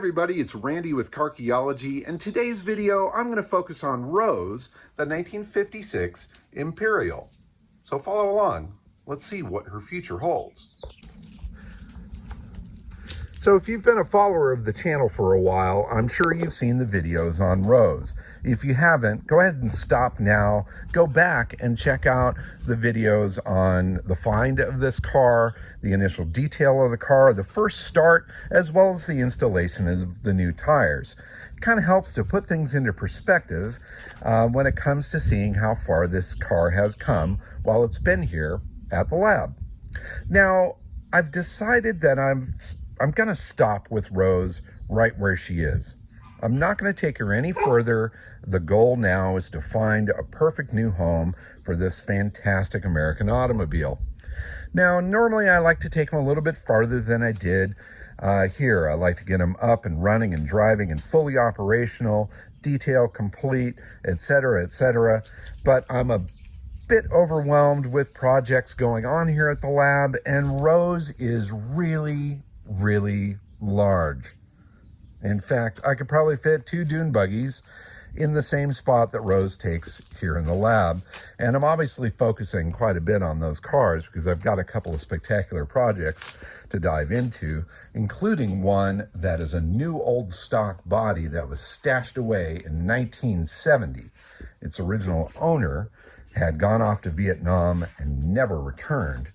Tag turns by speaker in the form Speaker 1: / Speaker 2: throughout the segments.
Speaker 1: everybody, it's Randy with Carchaeology, and today's video I'm going to focus on Rose, the 1956 Imperial. So follow along. Let's see what her future holds. So if you've been a follower of the channel for a while, I'm sure you've seen the videos on Rose. If you haven't, go ahead and stop now. Go back and check out the videos on the find of this car, the initial detail of the car, the first start, as well as the installation of the new tires. It kind of helps to put things into perspective when it comes to seeing how far this car has come while it's been here at the lab. Now, I've decided that I'm going to stop with Rose right where she is. I'm not going to take her any further. The goal now is to find a perfect new home for this fantastic American automobile. Now, normally I like to take them a little bit farther than I did here. I like to get them up and running and driving and fully operational, detail complete, etc., etc. But I'm a bit overwhelmed with projects going on here at the lab, and Rose is really large. In fact, I could probably fit 2 dune buggies in the same spot that Rose takes here in the lab. And I'm obviously focusing quite a bit on those cars because I've got a couple of spectacular projects to dive into, including one that is a new old stock body that was stashed away in 1970. Its original owner had gone off to Vietnam and never returned,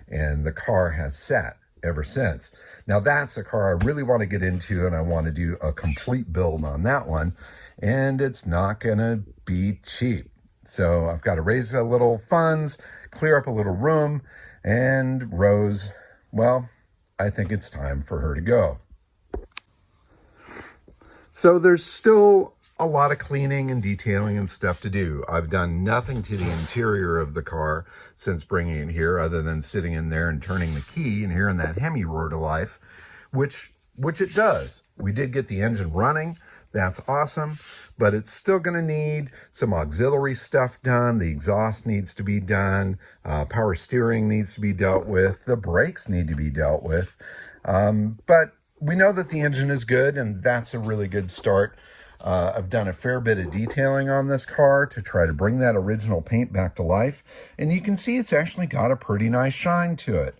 Speaker 1: and the car has sat ever since. Now that's a car I really want to get into, and I want to do a complete build on that one, and it's not gonna be cheap. So I've got to raise a little funds, clear up a little room, and Rose, well, I think it's time for her to go. So there's still a lot of cleaning and detailing and stuff to do. I've done nothing to the interior of the car since bringing it here, other than sitting in there and turning the key and hearing that Hemi roar to life, which it does. We did get the engine running. That's awesome, but it's still going to need some auxiliary stuff done. The exhaust needs to be done. Power steering needs to be dealt with. The brakes need to be dealt with. But we know that the engine is good, and that's a really good start. I've done a fair bit of detailing on this car to try to bring that original paint back to life, and you can see it's actually got a pretty nice shine to it.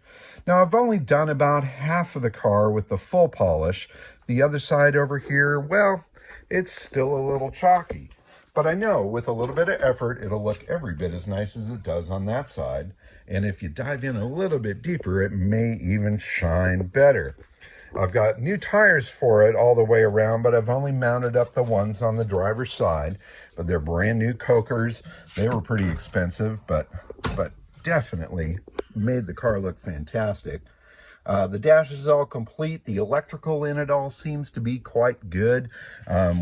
Speaker 1: Now, I've only done about half of the car with the full polish. The other side over here, well, it's still a little chalky, but I know with a little bit of effort, it'll look every bit as nice as it does on that side, and if you dive in a little bit deeper, it may even shine better. I've got new tires for it all the way around, but I've only mounted up the ones on the driver's side. But they're brand new Cokers. They were pretty expensive, but definitely made the car look fantastic. The dash is all complete. The electrical in it all seems to be quite good.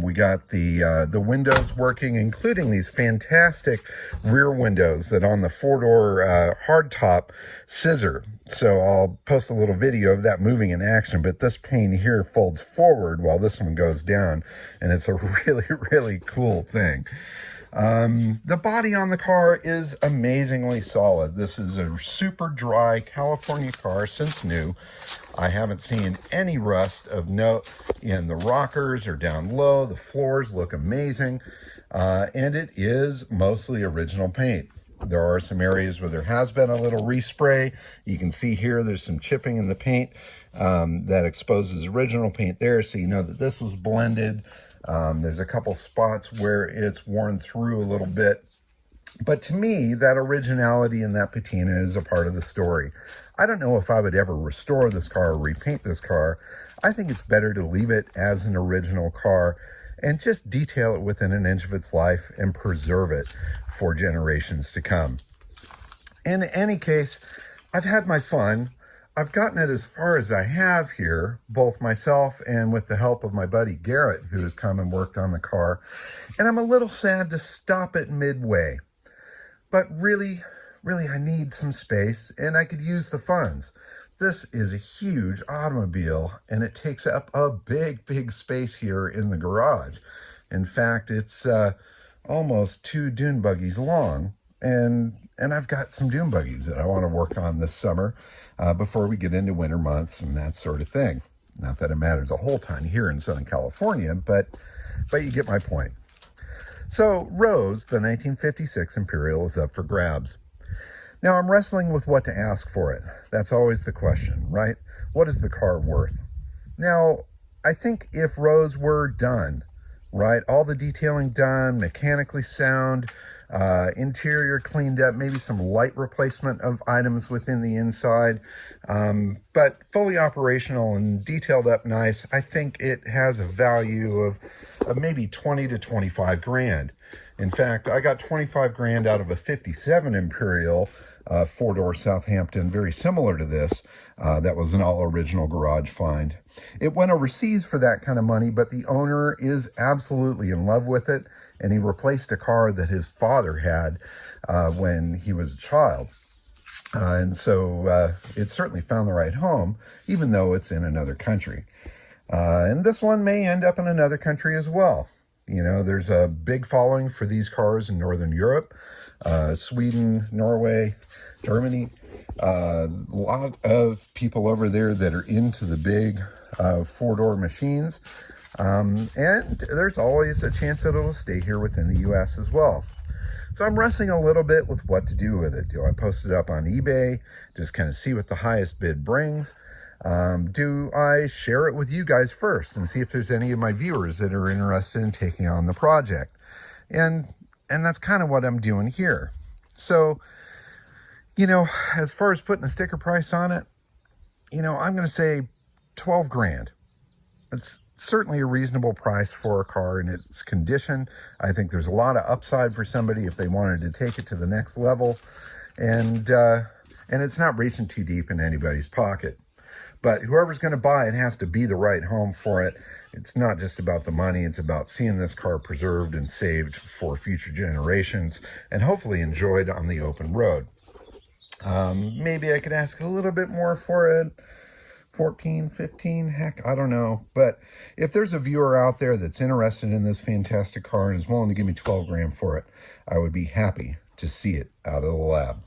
Speaker 1: We got the windows working, including these fantastic rear windows that on the 4-door hardtop scissor. So I'll post a little video of that moving in action, but this pane here folds forward while this one goes down, and it's a really cool thing. The body on the car is amazingly solid. This is a super dry California car since new. I haven't seen any rust of note in the rockers or down low. The floors look amazing, and it is mostly original paint. There are some areas where there has been a little respray. You can see here there's some chipping in the paint that exposes original paint there, so you know that this was blended. There's a couple spots where it's worn through a little bit. But to me, that originality and that patina is a part of the story. I don't know if I would ever restore this car or repaint this car. I think it's better to leave it as an original car and just detail it within an inch of its life and preserve it for generations to come. In any case, I've had my fun. I've gotten it as far as I have here, both myself and with the help of my buddy Garrett, who has come and worked on the car. And I'm a little sad to stop it midway. But really, I need some space, and I could use the funds. This is a huge automobile, and it takes up a big space here in the garage. In fact, it's almost 2 dune buggies long, and I've got some dune buggies that I want to work on this summer before we get into winter months and that sort of thing. Not that it matters a whole ton here in Southern California, but you get my point. So Rose, the 1956 Imperial, is up for grabs. Now I'm wrestling with what to ask for it. That's always the question, right? What is the car worth? Now, I think if Rose were done, right, all the detailing done, mechanically sound, interior cleaned up, maybe some light replacement of items within the inside, but fully operational and detailed up nice, I think it has a value of maybe 20 to 25 grand. In fact, I got 25 grand out of a 57 Imperial, four-door Southampton, very similar to this. That was an all-original garage find. It went overseas for that kind of money, but the owner is absolutely in love with it, and he replaced a car that his father had when he was a child. And so it certainly found the right home, even though it's in another country. And this one may end up in another country as well. You know, there's a big following for these cars in Northern Europe, Sweden, Norway, Germany. A lot of people over there that are into the big four-door machines. And there's always a chance that it'll stay here within the U.S. as well. So I'm wrestling a little bit with what to do with it. Do I post it up on eBay, just kind of see what the highest bid brings? Do I share it with you guys first and see if there's any of my viewers that are interested in taking on the project? And that's kind of what I'm doing here. So, you know, as far as putting a sticker price on it, you know, I'm going to say 12 grand. It's certainly a reasonable price for a car in its condition. I think there's a lot of upside for somebody if they wanted to take it to the next level. And it's not reaching too deep in anybody's pocket. But whoever's going to buy it has to be the right home for it. It's not just about the money. It's about seeing this car preserved and saved for future generations and hopefully enjoyed on the open road. Maybe I could ask a little bit more for it. 14, 15, heck, I don't know. But if there's a viewer out there that's interested in this fantastic car and is willing to give me 12 grand for it, I would be happy to see it out of the lab.